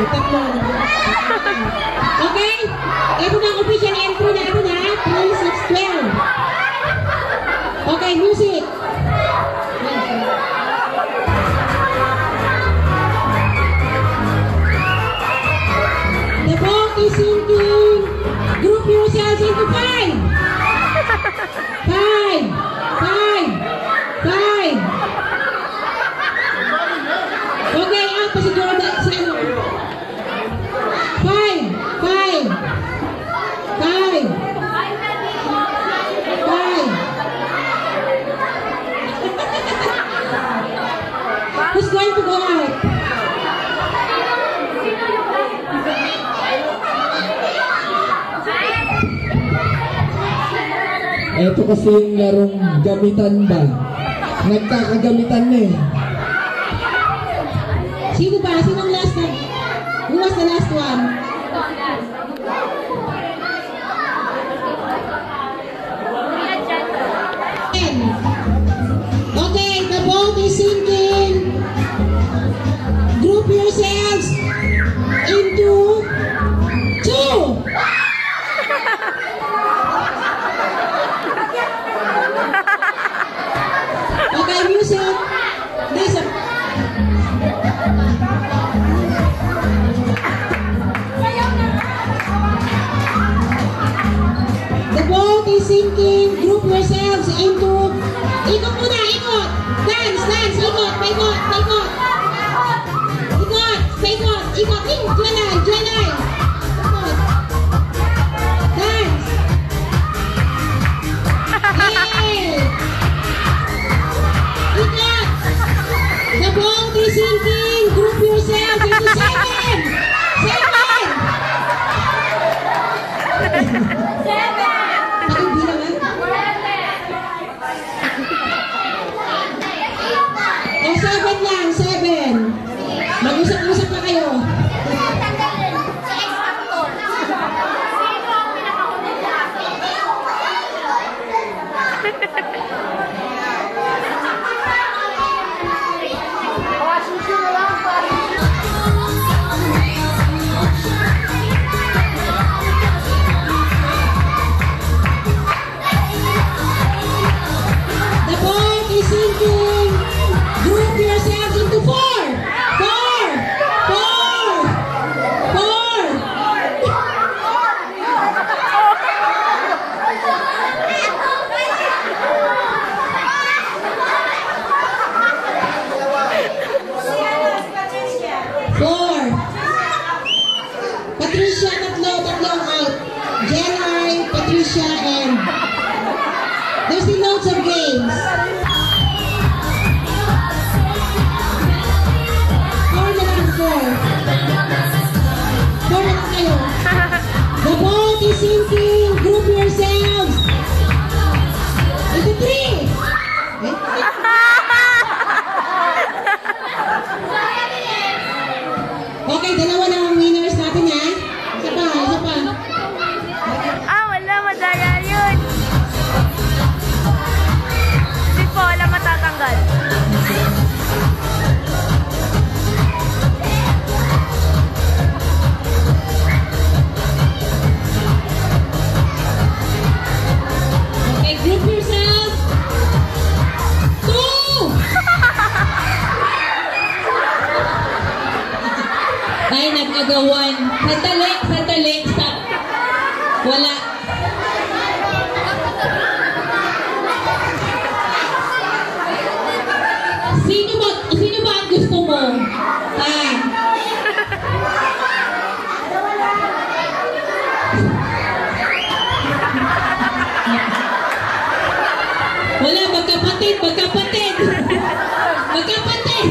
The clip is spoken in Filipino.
Tatlo. Okay? Ito na ang official entry natin ha. 3, 6, 12. Okay, music. The ball is sinking. Group yourselves into 5. 5. 5. 5. Okay, out pa si Jordan. Si ano? 5. 5. 5. 5. Who's going to go out? Ito kasi yung larong gamitan ba? Nagkakagamitan na eh. Sino ba? Sinong last na? Who was the last one? Okay, the boat is sinking. Group yourselves into 2. Okay, music. Listen. The boat is sinking. Group yourselves into... Ikot muna, ikot. Dance, dance, ikot, paikot, paikot. Ikot, paikot, ikot. Dyanay, dyanay. Ikot. Dance. Hey. Ikot. The boat is sinking. Group yourselves into 7. 7 lang, 7. Mag-usap-usap na kayo. The boat is sinking. Group yourselves into 4. 4. 4. 4. Patricia, tatlong out. Jenny, Patricia, and there's still loads of games. 4 na lang, 4. 4 na lang kayo. The boat is sinking. Group yourselves into 3. Okay, dalawa lang ang winners natin ha. Isa pa, isa pa. Wala, madaya yun. Hindi po, wala matatanggal. Okay, group yourself. 2. Ay, nag-agawan. Sandali, sandali. Stop. Wala. Sino ba ang gusto mo? Wala, magkapatid, magkapatid. Magkapatid.